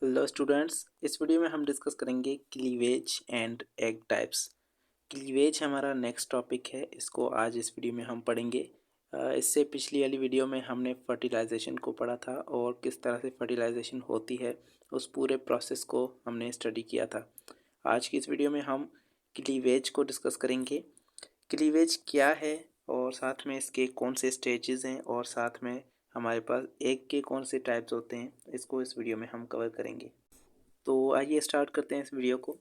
Hello students, इस video में हम डिस्कस करेंगे cleavage and egg types. Cleavage हमारा नेक्स्ट टॉपिक है, इसको आज इस वीडियो में हम पढ़ेंगे। इससे पिछली वाली वीडियो में हमने फर्टिलाइजेशन को पढ़ा था और किस तरह से फर्टिलाइजेशन होती है उस पूरे प्रोसेस को हमने स्टडी किया था। आज की इस वीडियो में हम क्लीवेज को डिस्कस करेंगे। क्लीवेज क्या है और साथ में इसके कौन से स्टेजेस हैं और साथ में हमारे पास एग के कौन से टाइप्स होते हैं, इसको इस वीडियो में हम कवर करेंगे। तो आइए स्टार्ट करते हैं इस वीडियो को।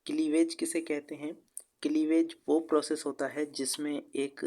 क्लीवेज किसे कहते हैं? क्लीवेज वो प्रोसेस होता है जिसमें एक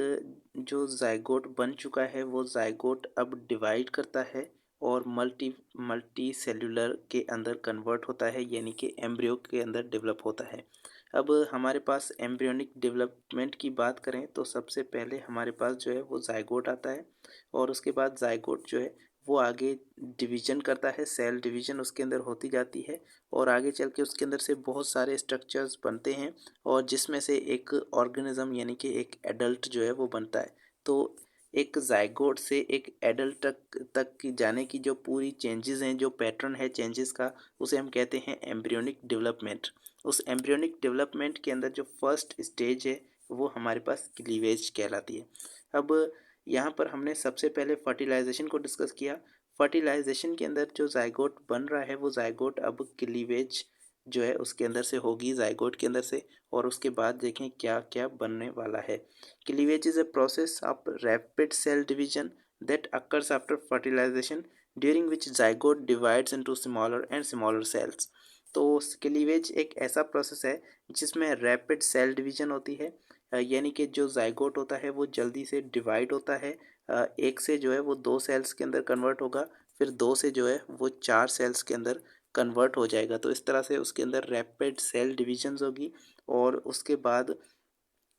जो जाइगोट बन चुका है वो जाइगोट अब डिवाइड करता है और मल्टी सेल्यूलर के अंदर कन्वर्ट होता है, यानी कि एम्ब्रियो के अंदर डेवलप होता है। अब हमारे पास एम्ब्रियोनिक डेवलपमेंट की बात करें तो सबसे पहले हमारे पास जो है वो जाइगोट आता है और उसके बाद जाइगोट जो है वो आगे डिवीजन करता है, सेल डिवीजन उसके अंदर होती जाती है और आगे चल के उसके अंदर से बहुत सारे स्ट्रक्चर्स बनते हैं और जिसमें से एक ऑर्गेनिज्म यानी कि एक एडल्ट जो है वो बनता है। तो एक जाइगोट से एक एडल्ट तक की जाने की जो पूरी चेंजेस हैं, जो पैटर्न है चेंजेस का, उसे हम कहते हैं एम्ब्रियोनिक डेवलपमेंट। उस एम्ब्रियोनिक डेवलपमेंट के अंदर जो फर्स्ट स्टेज है वो हमारे पास क्लीवेज कहलाती है। अब यहाँ पर हमने सबसे पहले फर्टिलाइजेशन को डिस्कस किया। फर्टिलाइजेशन के अंदर जो जाइगोट बन रहा है वो जाइगोट अब क्लीवेज जो है उसके अंदर से होगी, जाइगोट के अंदर से, और उसके बाद देखें क्या क्या बनने वाला है। Cleavage is a process of rapid cell division that occurs after fertilization during which zygote divides into smaller and smaller cells. तो क्लीवेज एक ऐसा प्रोसेस है जिसमें रैपिड सेल डिवीजन होती है, यानी कि जो जाइगोट होता है वो जल्दी से डिवाइड होता है। एक से जो है वो दो सेल्स के अंदर कन्वर्ट होगा, फिर दो से जो है वो चार सेल्स के अंदर कन्वर्ट हो जाएगा। तो इस तरह से उसके अंदर रैपिड सेल डिविजन्स होगी और उसके बाद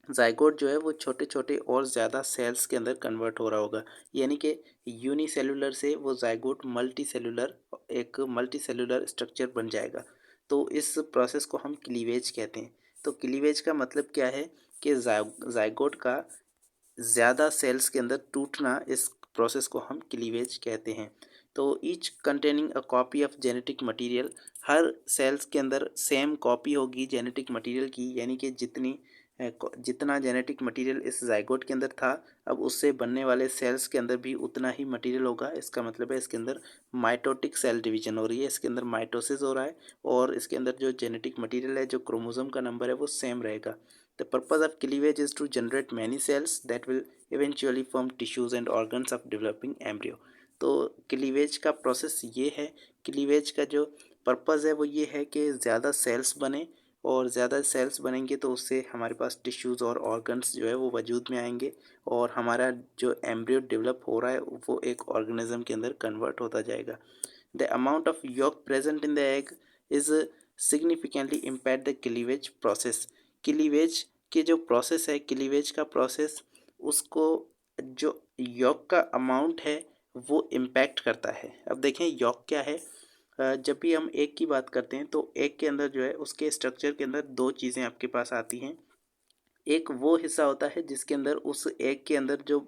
जाइगोट जो है वो छोटे छोटे और ज़्यादा सेल्स के अंदर कन्वर्ट हो रहा होगा, यानी कि यूनिसेलुलर से वो जाइगोट मल्टी सेलुलर स्ट्रक्चर बन जाएगा। तो इस प्रोसेस को हम क्लीवेज कहते हैं। तो क्लीवेज का मतलब क्या है कि जाइगोट का ज़्यादा सेल्स के अंदर टूटना, इस प्रोसेस को हम क्लीवेज कहते हैं। तो each containing a copy of genetic material, हर सेल्स के अंदर सेम कॉपी होगी जेनेटिक मटेरियल की, यानी कि जितना जेनेटिक मटेरियल इस जाइगोट के अंदर था अब उससे बनने वाले सेल्स के अंदर भी उतना ही मटेरियल होगा। इसका मतलब है इसके अंदर माइटोटिक सेल डिवीजन हो रही है, इसके अंदर माइटोसिस हो रहा है और इसके अंदर जो जेनेटिक मटेरियल है, जो क्रोमोसोम का नंबर है, वो सेम रहेगा। The purpose of cleavage is to generate many cells that will eventually form tissues and organs of developing embryo। तो क्लीवेज का प्रोसेस ये है, क्लीवेज का जो पर्पज़ है वो ये है कि ज़्यादा सेल्स बने और ज़्यादा सेल्स बनेंगे तो उससे हमारे पास टिश्यूज़ और ऑर्गन्स जो है वो वजूद में आएंगे और हमारा जो एम्ब्रियो डेवलप हो रहा है वो एक ऑर्गेनिज्म के अंदर कन्वर्ट होता जाएगा। The amount of yolk present in the egg is significantly impact the cleavage process. Cleavage के जो प्रोसेस है, क्लीवेज का प्रोसेस, उसको जो यॉक का अमाउंट है वो इम्पैक्ट करता है। अब देखें यॉक क्या है। जब भी हम एग की बात करते हैं तो एग के अंदर जो है उसके स्ट्रक्चर के अंदर दो चीज़ें आपके पास आती हैं। एक वो हिस्सा होता है जिसके अंदर उस एग के अंदर जो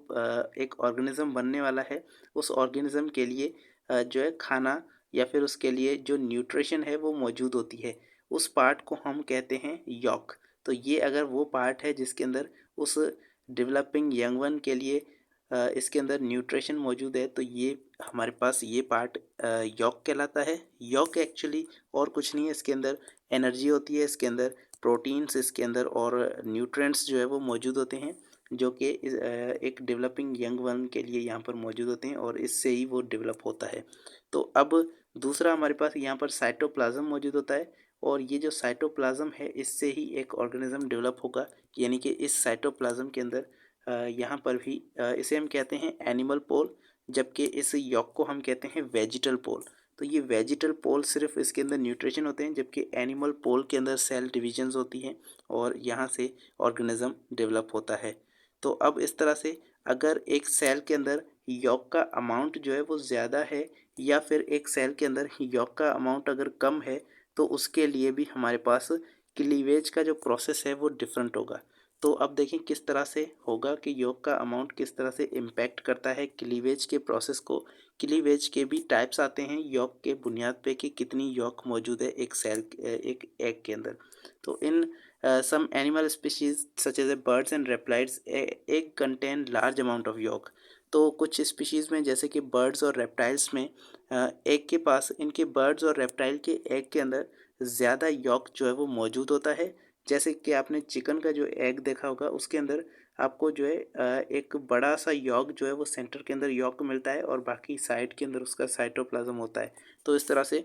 एक ऑर्गेनिज्म बनने वाला है, उस ऑर्गेनिज्म के लिए जो है खाना या फिर उसके लिए जो न्यूट्रिशन है वो मौजूद होती है। उस पार्ट को हम कहते हैं यॉक। तो ये अगर वो पार्ट है जिसके अंदर उस डेवलपिंग यंग वन के लिए इसके अंदर न्यूट्रिशन मौजूद है, तो ये हमारे पास ये पार्ट यॉक कहलाता है। यॉक एक्चुअली और कुछ नहीं है, इसके अंदर एनर्जी होती है, इसके अंदर प्रोटीन्स, इसके अंदर और न्यूट्रिएंट्स जो है वो मौजूद होते हैं जो कि एक डेवलपिंग यंग वन के लिए यहाँ पर मौजूद होते हैं और इससे ही वो डेवलप होता है। तो अब दूसरा हमारे पास यहाँ पर साइटोप्लाज्म मौजूद होता है और ये जो साइटोप्लाज्म है इससे ही एक ऑर्गेनिज्म डेवलप होगा, यानी कि इस साइटोप्लाज्म के अंदर यहाँ पर भी इसे हम कहते हैं एनिमल पोल, जबकि इस यॉक को हम कहते हैं वेजिटल पोल। तो ये वेजिटल पोल सिर्फ इसके अंदर न्यूट्रिशन होते हैं, जबकि एनिमल पोल के अंदर सेल डिविजन्स होती हैं और यहाँ से ऑर्गेनिज्म डेवलप होता है। तो अब इस तरह से अगर एक सेल के अंदर यॉक का अमाउंट जो है वो ज़्यादा है या फिर एक सेल के अंदर यॉक का अमाउंट अगर कम है तो उसके लिए भी हमारे पास क्लीवेज का जो प्रोसेस है वो डिफरेंट होगा। तो अब देखें किस तरह से होगा कि यॉक का अमाउंट किस तरह से इम्पैक्ट करता है क्लीवेज के प्रोसेस को, क्लीवेज के भी टाइप्स आते हैं यॉक के बुनियाद पे कि कितनी यॉक मौजूद है एक सेल एक एग के अंदर। तो in some animal species such as a birds and reptiles egg contain large amount of yolk. तो कुछ स्पीशीज़ में जैसे कि बर्ड्स और रेप्टाइल्स में एग के पास इनके बर्ड्स और रेप्टाइल के एग के अंदर ज़्यादा यॉक जो है वो मौजूद होता है। जैसे कि आपने चिकन का जो एग देखा होगा उसके अंदर आपको जो है एक बड़ा सा यॉक जो है वो सेंटर के अंदर यॉक मिलता है और बाकी साइड के अंदर उसका साइटोप्लाज्म होता है। तो इस तरह से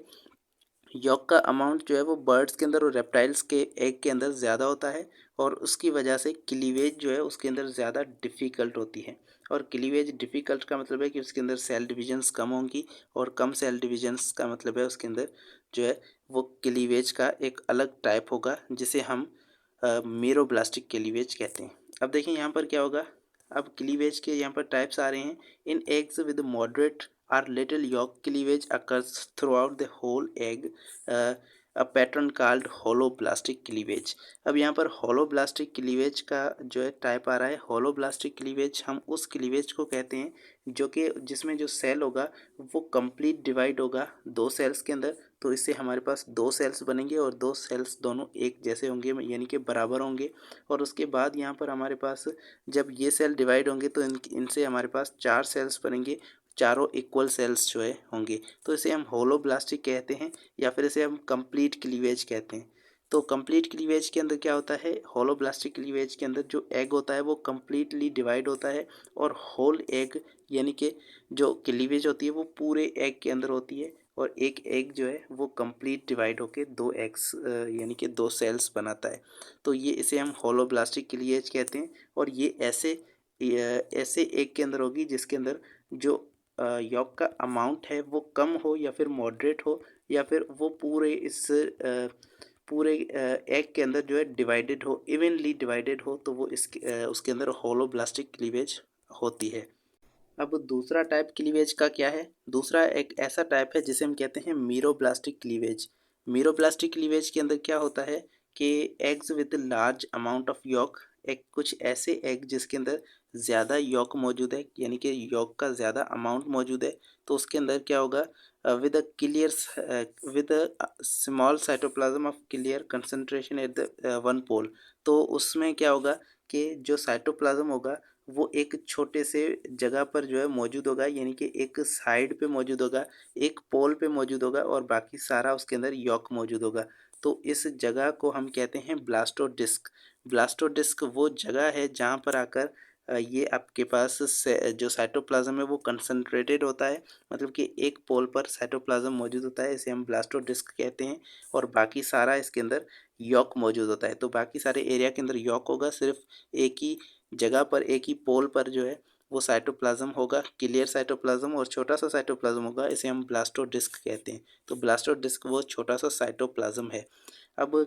यॉक का अमाउंट जो है वो बर्ड्स के अंदर और रेप्टाइल्स के एग के अंदर ज़्यादा होता है और उसकी वजह से क्लीवेज जो है उसके अंदर ज़्यादा डिफ़िकल्ट होती है। और क्लीवेज डिफ़िकल्ट का मतलब है कि उसके अंदर सेल डिविजन्स कम होंगी और कम सेल डिविजन्स का मतलब है उसके अंदर जो है वो क्लीवेज का एक अलग टाइप होगा जिसे हम मीरोब्लास्टिक क्लीवेज कहते हैं। अब देखिए यहाँ पर क्या होगा। अब क्लीवेज के यहाँ पर टाइप्स आ रहे हैं। In eggs with moderate or little yolk cleavage occurs throughout the whole egg, a pattern called holoblastic cleavage। अब यहाँ पर holoblastic cleavage का जो है टाइप आ रहा है। holoblastic cleavage हम उस क्लीवेज को कहते हैं जो कि जिसमें जो सेल होगा वो कंप्लीट डिवाइड होगा दो सेल्स के अंदर। तो इससे हमारे पास दो सेल्स बनेंगे और दो सेल्स दोनों एक जैसे होंगे यानी कि बराबर होंगे। और उसके बाद यहाँ पर हमारे पास जब ये सेल डिवाइड होंगे तो इनसे हमारे पास चार सेल्स बनेंगे, चारों इक्वल सेल्स जो है होंगे। तो इसे हम होलोब्लास्टिक कहते हैं या फिर इसे हम कंप्लीट क्लीवेज कहते हैं। तो कंप्लीट क्लीवेज के अंदर क्या होता है, होलोब्लास्टिक क्लीवेज के अंदर जो एग होता है वो कम्प्लीटली डिवाइड होता है और होल एग यानी कि जो क्लीवेज होती है वो पूरे एग के अंदर होती है और एक एग जो है वो कंप्लीट डिवाइड होकर दो एग्स यानी कि दो सेल्स बनाता है। तो ये इसे हम होलोब्लास्टिक क्लीवेज कहते हैं। और ये ऐसे एग के अंदर होगी जिसके अंदर जो यॉक का अमाउंट है वो कम हो या फिर मॉडरेट हो या फिर वो पूरे एग के अंदर जो है डिवाइडेड हो, इवनली डिवाइडेड हो, तो वो उसके अंदर होलोब्लास्टिक क्लीवेज होती है। अब दूसरा टाइप क्लीवेज का क्या है। दूसरा एक ऐसा टाइप है जिसे हम कहते हैं मीरोब्लास्टिक क्लीवेज। मीरोब्लास्टिक क्लीवेज के अंदर क्या होता है कि eggs with large amount of York, एक कुछ ऐसे एग जिसके अंदर ज़्यादा यॉक मौजूद है यानी कि यॉक का ज़्यादा अमाउंट मौजूद है। तो उसके अंदर क्या होगा, with with small cytoplasm of clear concentration at the one pole. तो उसमें क्या होगा कि जो साइटोप्लाज्म होगा वो एक छोटे से जगह पर जो है मौजूद होगा यानी कि एक साइड पे मौजूद होगा, एक पोल पे मौजूद होगा और बाकी सारा उसके अंदर यॉक मौजूद होगा। तो इस जगह को हम कहते हैं ब्लास्टोडिस्क। ब्लास्टोडिस्क वो जगह है जहाँ पर आकर ये आपके पास जो साइटोप्लाज्म है वो कंसंट्रेटेड होता है, मतलब कि एक पोल पर साइटोप्लाज्म मौजूद होता है, इसे हम ब्लास्टोडिस्क कहते हैं। और बाकी सारा इसके अंदर यॉक मौजूद होता है। तो बाकी सारे एरिया के अंदर यॉक होगा, सिर्फ एक ही जगह पर एक ही पोल पर जो है वो साइटोप्लाज्म होगा, क्लियर साइटोप्लाज्म, और छोटा सा साइटोप्लाज्म होगा, इसे हम ब्लास्टोडिस्क कहते हैं। तो ब्लास्टोडिस्क वो छोटा सा साइटोप्लाज्म है। अब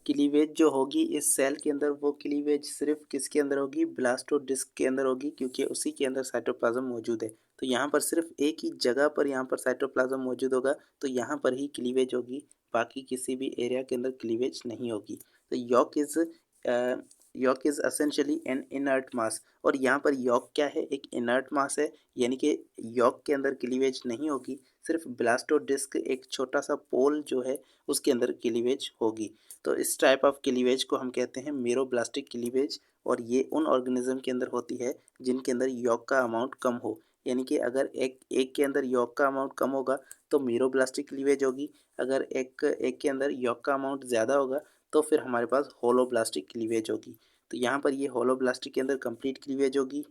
क्लीवेज जो होगी इस सेल के अंदर, वो क्लीवेज सिर्फ किसके अंदर होगी, ब्लास्टोडिस्क के अंदर होगी, क्योंकि उसी के अंदर साइटोप्लाज्म मौजूद है। तो यहाँ पर सिर्फ एक ही जगह पर यहाँ पर साइटोप्लाज्म मौजूद होगा, तो यहाँ पर ही क्लीवेज होगी, बाकी किसी भी एरिया के अंदर क्लीवेज नहीं होगी। तो yolk is essentially an inert mass. और यहाँ पर यॉक क्या है, एक इनर्ट मास है, यानी कि यॉक के अंदर क्लीवेज नहीं होगी, सिर्फ ब्लास्टोडिस्क एक छोटा सा पोल जो है उसके अंदर क्लीवेज होगी। तो इस टाइप ऑफ क्लीवेज को हम कहते हैं मीरोब्लास्टिक क्लीवेज। और ये उन ऑर्गेनिज्म के अंदर होती है जिनके अंदर यॉक का अमाउंट कम हो, यानी कि अगर एक के अंदर यॉक का अमाउंट कम होगा तो मीरोब्लास्टिक क्लीवेज होगी। अगर एक के अंदर यॉक का अमाउंट ज़्यादा होगा तो फिर हमारे पास होलोब्लास्टिक क्लीवेज होगी। तो यहाँ पर ये होलोब्लास्टिक के अंदर कंप्लीट क्लीवेज होगी।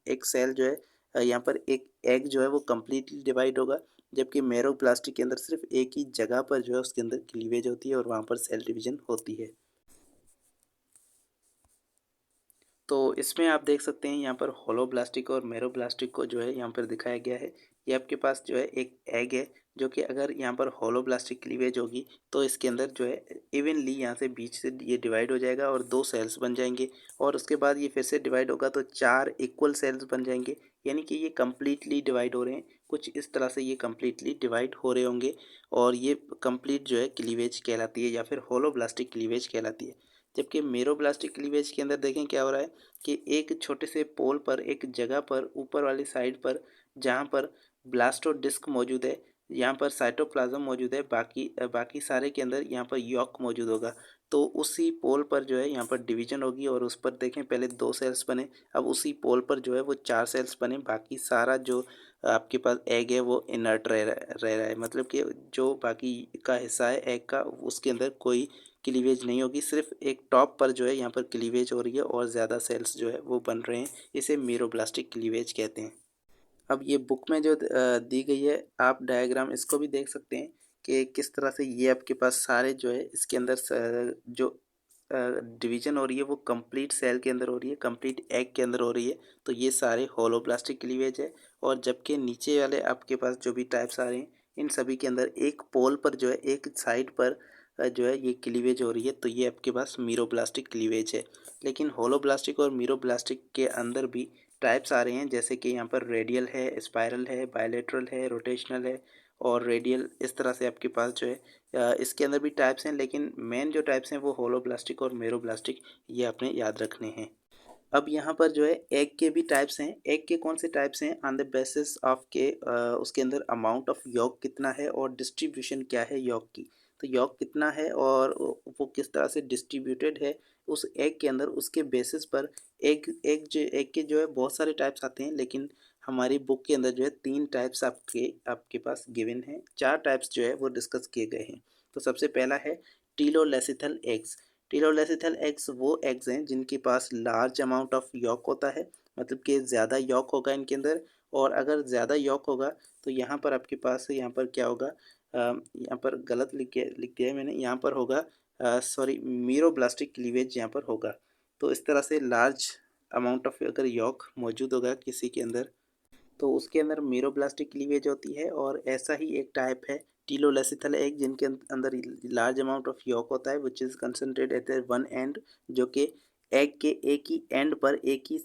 एक सेल जो है यहाँ पर एक एग जो है वो कम्प्लीटली डिवाइड होगा, जबकि मेरोब्लास्टिक के अंदर सिर्फ एक ही जगह पर जो है उसके अंदर क्लीवेज होती है और वहाँ पर सेल डिवीजन होती है। तो इसमें आप देख सकते हैं यहाँ पर होलोब्लास्टिक और मेरोब्लास्टिक को जो है यहाँ पर दिखाया गया है। ये आपके पास जो है एक एग है जो कि अगर यहाँ पर होलोब्लास्टिक क्लीवेज होगी तो इसके अंदर जो है इवनली यहाँ से बीच से ये डिवाइड हो जाएगा और दो सेल्स बन जाएंगे, और उसके बाद ये फिर से डिवाइड होगा तो चार इक्वल सेल्स बन जाएंगे, यानी कि ये कम्प्लीटली डिवाइड हो रहे हैं। कुछ इस तरह से ये कम्प्लीटली डिवाइड हो रहे होंगे और ये कंप्लीट जो है क्लीवेज कहलाती है या फिर होलोब्लास्टिक क्लीवेज कहलाती है। जबकि मेरोब्लास्टिक क्लीवेज के अंदर देखें क्या हो रहा है कि एक छोटे से पोल पर एक जगह पर ऊपर वाली साइड पर जहाँ पर ब्लास्टोडिस्क मौजूद है, यहाँ पर साइटोप्लाज्म मौजूद है, बाकी सारे के अंदर यहाँ पर यॉक मौजूद होगा। तो उसी पोल पर जो है यहाँ पर डिवीजन होगी और उस पर देखें पहले 2 सेल्स बने, अब उसी पोल पर जो है वो 4 सेल्स बने। बाकी सारा जो आपके पास एग है वो इनर्ट रह रहा है, मतलब कि जो बाकी का हिस्सा है एग का उसके अंदर कोई क्लीवेज नहीं होगी, सिर्फ एक टॉप पर जो है यहाँ पर क्लीवेज हो रही है और ज़्यादा सेल्स जो है वो बन रहे हैं। इसे मीरोब्लास्टिक क्लीवेज कहते हैं। अब ये बुक में जो दी गई है, आप डायग्राम इसको भी देख सकते हैं कि किस तरह से ये आपके पास सारे जो है इसके अंदर जो डिवीजन हो रही है वो कंप्लीट सेल के अंदर हो रही है, कंप्लीट एग के अंदर हो रही है। तो ये सारे होलोब्लास्टिक क्लीवेज है। और जबकि नीचे वाले आपके पास जो भी टाइप्स आ रहे हैं इन सभी के अंदर एक पोल पर जो है एक साइड पर जो है ये क्लीवेज हो रही है, तो ये आपके पास मीरोब्लास्टिक क्लीवेज है। लेकिन होलोब्लास्टिक और मीरोब्लास्टिक के अंदर भी टाइप्स आ रहे हैं, जैसे कि यहाँ पर रेडियल है, स्पाइरल है, बायलेटरल है, रोटेशनल है और रेडियल। इस तरह से आपके पास जो है इसके अंदर भी टाइप्स हैं, लेकिन मेन जो टाइप्स हैं वो होलोब्लास्टिक और मेरोब्लास्टिक, ये आपने याद रखने हैं। अब यहाँ पर जो है एग के भी टाइप्स हैं। एग के कौन से टाइप्स हैं? ऑन द बेसिस ऑफ के उसके अंदर अमाउंट ऑफ यॉक कितना है और डिस्ट्रीब्यूशन क्या है यॉक की। तो यॉक कितना है और वो किस तरह से डिस्ट्रीब्यूटेड है उस एग के अंदर, उसके बेसिस पर एग के जो है बहुत सारे टाइप्स आते हैं, लेकिन हमारी बुक के अंदर जो है 3 टाइप्स आपके पास गिवन हैं। 4 टाइप्स जो है वो डिस्कस किए गए हैं। तो सबसे पहला है टीलोलेसिथल एग्स। टीलोलेसिथल एग्स वो एग्स हैं जिनके पास लार्ज अमाउंट ऑफ यॉक होता है, मतलब कि ज़्यादा यॉक होगा इनके अंदर। और अगर ज़्यादा यॉक होगा तो यहाँ पर आपके पास यहाँ पर क्या होगा, यहाँ पर गलत लिख दिया है मैंने, यहाँ पर होगा सॉरी मीरोब्लास्टिक क्लीवेज यहाँ पर होगा। तो इस तरह से लार्ज अमाउंट ऑफ अगर यॉक मौजूद होगा किसी के अंदर तो उसके अंदर मीरोब्लास्टिक क्लीवेज होती है। और ऐसा ही एक टाइप है टीलोलेसिथल एग जिनके अंदर लार्ज अमाउंट ऑफ यॉक होता है which is concentrate at one end, जो कि एग के एक ही एंड पर एक ही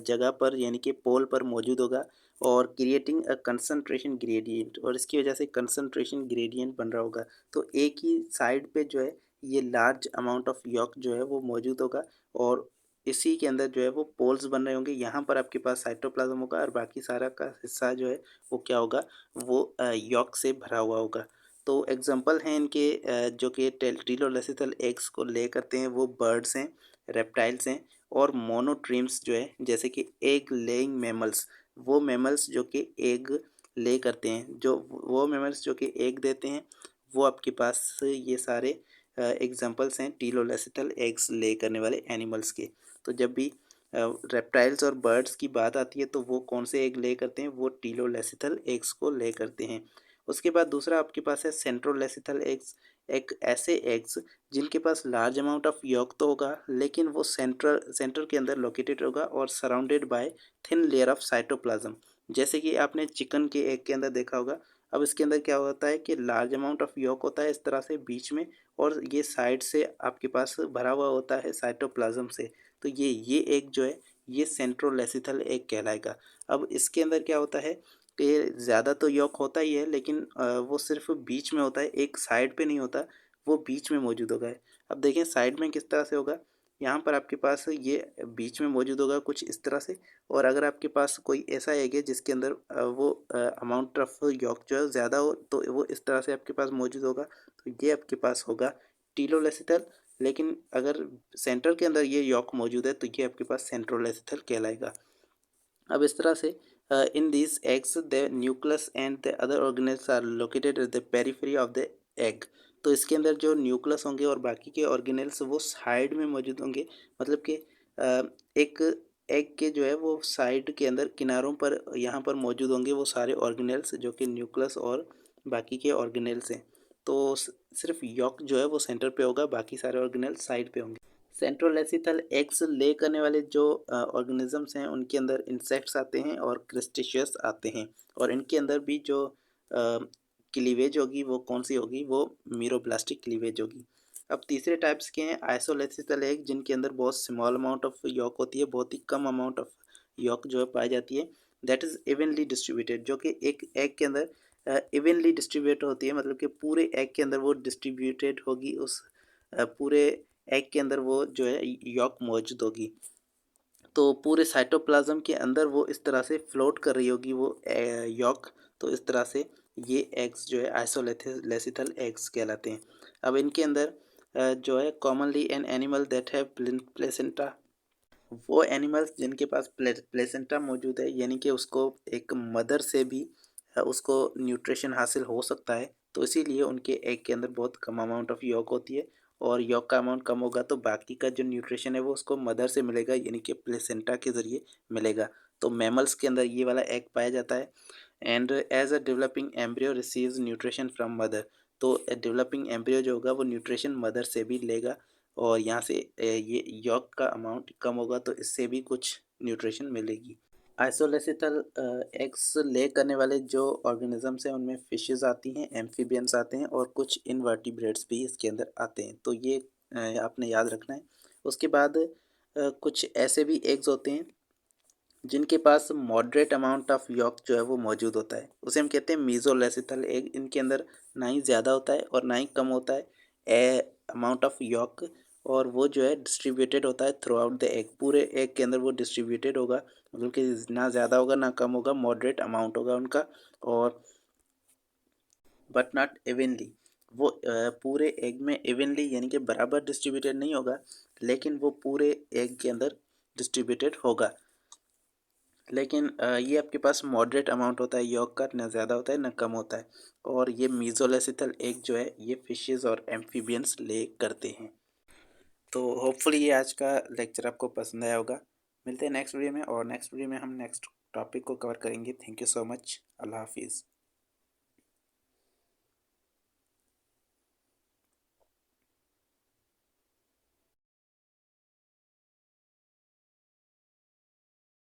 जगह पर यानी कि पोल पर मौजूद होगा और क्रिएटिंग अ कंसनट्रेशन ग्रेडियंट, और इसकी वजह से कंसनट्रेशन ग्रेडियंट बन रहा होगा। तो एक ही साइड पे जो है ये लार्ज अमाउंट ऑफ यॉक जो है वो मौजूद होगा और इसी के अंदर जो है वो पोल्स बन रहे होंगे। यहाँ पर आपके पास साइटोप्लाज्म होगा और बाकी सारा का हिस्सा जो है वो क्या होगा, वो यॉक से भरा हुआ होगा। तो एग्जांपल हैं इनके जो कि टीलोलेसिथल एग्स को ले करते हैं वो बर्ड्स हैं, रेप्टाइल्स हैं और मोनोट्रीम्स जो है, जैसे कि एग लेइंग मैमल्स, वो मैमल्स जो कि एग ले करते हैं, जो वो मैमल्स जो कि एग देते हैं, वो आपके पास ये सारे एग्जांपल्स हैं टीलोलेसिथल एग्स ले करने वाले एनिमल्स के। तो जब भी रेप्टाइल्स और बर्ड्स की बात आती है तो वो कौन से एग ले करते हैं, वो टीलोलेसिथल एग्स को ले करते हैं। उसके बाद दूसरा आपके पास है सेंट्रोलेसिथल एग्स। एक ऐसे एग्स जिनके पास लार्ज अमाउंट ऑफ यॉक तो होगा, लेकिन वो सेंटर के अंदर लोकेटेड होगा और surrounded by thin layer of cytoplasm. जैसे कि आपने चिकन के एग के अंदर देखा होगा। अब इसके अंदर क्या होता है कि लार्ज अमाउंट ऑफ यॉक होता है इस तरह से बीच में, और ये साइड से आपके पास भरा हुआ होता है साइटोप्लाज्म से। तो ये एग जो है ये सेंट्रोलेसिथल एग कहलाएगा। अब इसके अंदर क्या होता है कि ज़्यादा तो यॉक होता ही है, लेकिन वो सिर्फ बीच में होता है, एक साइड पे नहीं होता, वो बीच में मौजूद होगा। अब देखें साइड में किस तरह से होगा, यहाँ पर आपके पास ये बीच में मौजूद होगा कुछ इस तरह से। और अगर आपके पास कोई ऐसा एग है जिसके अंदर वो अमाउंट ऑफ यॉक जो है ज़्यादा हो तो वो इस तरह से आपके पास मौजूद होगा। तो ये आपके पास होगा टीलोलेसिथल। लेकिन अगर सेंटर के अंदर ये यॉक मौजूद है तो ये आपके पास सेंट्रोलेसिथल कहलाएगा। अब इस तरह से in these eggs the nucleus and the other organelles are located at the periphery of the egg. तो इसके अंदर जो न्यूक्लियस होंगे और बाकी के ऑर्गेनेल्स वो साइड में मौजूद होंगे, मतलब कि एक एग के जो है वो साइड के अंदर किनारों पर यहाँ पर मौजूद होंगे वो सारे ऑर्गेनेल्स जो कि न्यूक्लियस और बाकी के ऑर्गेनेल्स हैं। तो सिर्फ यॉक जो है वो सेंटर पे होगा, बाकी सारे ऑर्गेनेल्स साइड पे होंगे। सेंट्रोलेसिथल एग्स ले करने वाले जो ऑर्गेनिजम्स हैं उनके अंदर इंसेक्ट्स आते हैं और क्रिस्टेशियस आते हैं। और इनके अंदर भी जो क्लीवेज होगी वो कौन सी होगी, वो मीरोब्लास्टिक क्लीवेज होगी। अब तीसरे टाइप्स के हैं आइसोलेसिथल एग, जिनके अंदर बहुत स्मॉल अमाउंट ऑफ यॉक होती है, बहुत ही कम अमाउंट ऑफ यॉक जो है पाई जाती है। दैट इज़ इवनली डिस्ट्रीब्यूटेड, जो कि एक एग के अंदर इवनली डिस्ट्रीब्यूट होती है, मतलब कि पूरे एग के अंदर वो डिस्ट्रीब्यूटेड होगी, उस पूरे एग के अंदर वो जो है यॉक मौजूद होगी। तो पूरे साइटोप्लाज्म के अंदर वो इस तरह से फ्लोट कर रही होगी वो यॉक। तो इस तरह से ये एग्स जो है आइसोलेसिथल एग्स कहलाते हैं। अब इनके अंदर जो है commonly an animal that have placenta, वो एनिमल्स जिनके पास प्लेसेंटा मौजूद है, यानी कि उसको एक मदर से भी उसको न्यूट्रिशन हासिल हो सकता है, तो इसीलिए उनके एग के अंदर बहुत कम अमाउंट ऑफ यॉक होती है। और यॉक का अमाउंट कम होगा तो बाकी का जो न्यूट्रिशन है वो उसको मदर से मिलेगा, यानी कि प्लेसेंटा के ज़रिए मिलेगा। तो मैमल्स के अंदर ये वाला एग पाया जाता है। And as a developing embryo receives nutrition from mother, तो डेवलपिंग एम्ब्रियो जो होगा वो न्यूट्रिशन मदर से भी लेगा, और यहाँ से ये यॉक का अमाउंट कम होगा तो इससे भी कुछ न्यूट्रिशन मिलेगी। आइसोलेसिथल एग्स ले करने वाले जो ऑर्गेनिजम्स हैं उनमें फिशेस आती हैं, एम्फीबियंस आते हैं और कुछ इनवर्टिब्रेट्स भी इसके अंदर आते हैं, तो ये आपने याद रखना है। उसके बाद कुछ ऐसे भी एग्स होते हैं जिनके पास मॉडरेट अमाउंट ऑफ यॉक जो है वो मौजूद होता है, उसे हम कहते हैं मीजोलेसिथल एग। इनके अंदर ना ही ज़्यादा होता है और ना ही कम होता है अमाउंट ऑफ यॉक, और वो जो है डिस्ट्रीब्यूटेड होता है थ्रू आउट द एग, पूरे एग के अंदर वो डिस्ट्रीब्यूटेड होगा, मतलब कि ना ज़्यादा होगा ना कम होगा, मॉडरेट अमाउंट होगा उनका। और बट नॉट इवनली, वो पूरे एग में इवनली यानी कि बराबर डिस्ट्रीब्यूटेड नहीं होगा, लेकिन वो पूरे एग के अंदर डिस्ट्रीब्यूटेड होगा। लेकिन ये आपके पास मॉडरेट अमाउंट होता है यॉक का, ना ज़्यादा होता है ना कम होता है। और ये मीजोलेसिथल एग जो है ये फिशेस और एम्फीबियंस ले करते हैं। तो होपफुली ये आज का लेक्चर आपको पसंद आया होगा। मिलते हैं नेक्स्ट वीडियो में, और नेक्स्ट वीडियो में हम नेक्स्ट टॉपिक को कवर करेंगे। Thank you so much. अल्लाह हाफिज़।